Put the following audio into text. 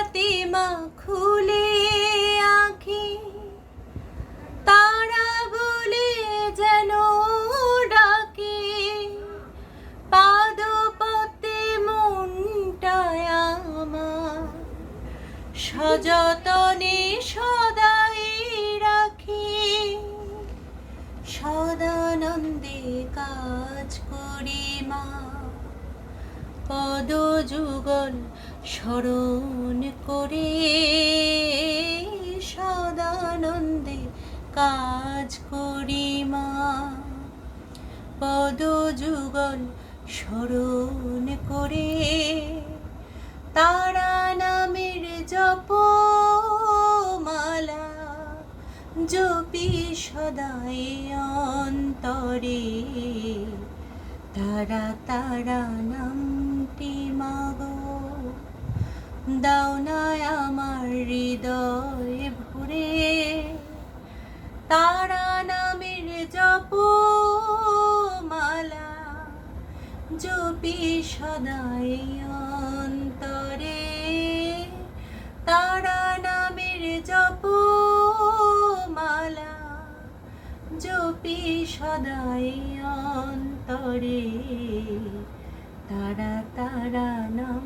ফাতিমা খুলে আঁখি তারা বলে যেন ডাকে, পাদপতে মনটায় আমার সযতনে সদাই রাখি। সদানন্দে কাজ করি মা, পদ যুগল স্মরণ করে। সদানন্দে কাজ করি মা, পদ যুগল স্মরণ করে। তারা নামের জপমালা জপি সদাই অন্তরে। তারা তারা নামটি মাগো দাও না আমার হৃদয় ভরে। তারা নামের জপমালা জপি সদাই অন্তরে। তারা নামের জপমালা জপি সদাই অন্তরে। তারা তারা নাম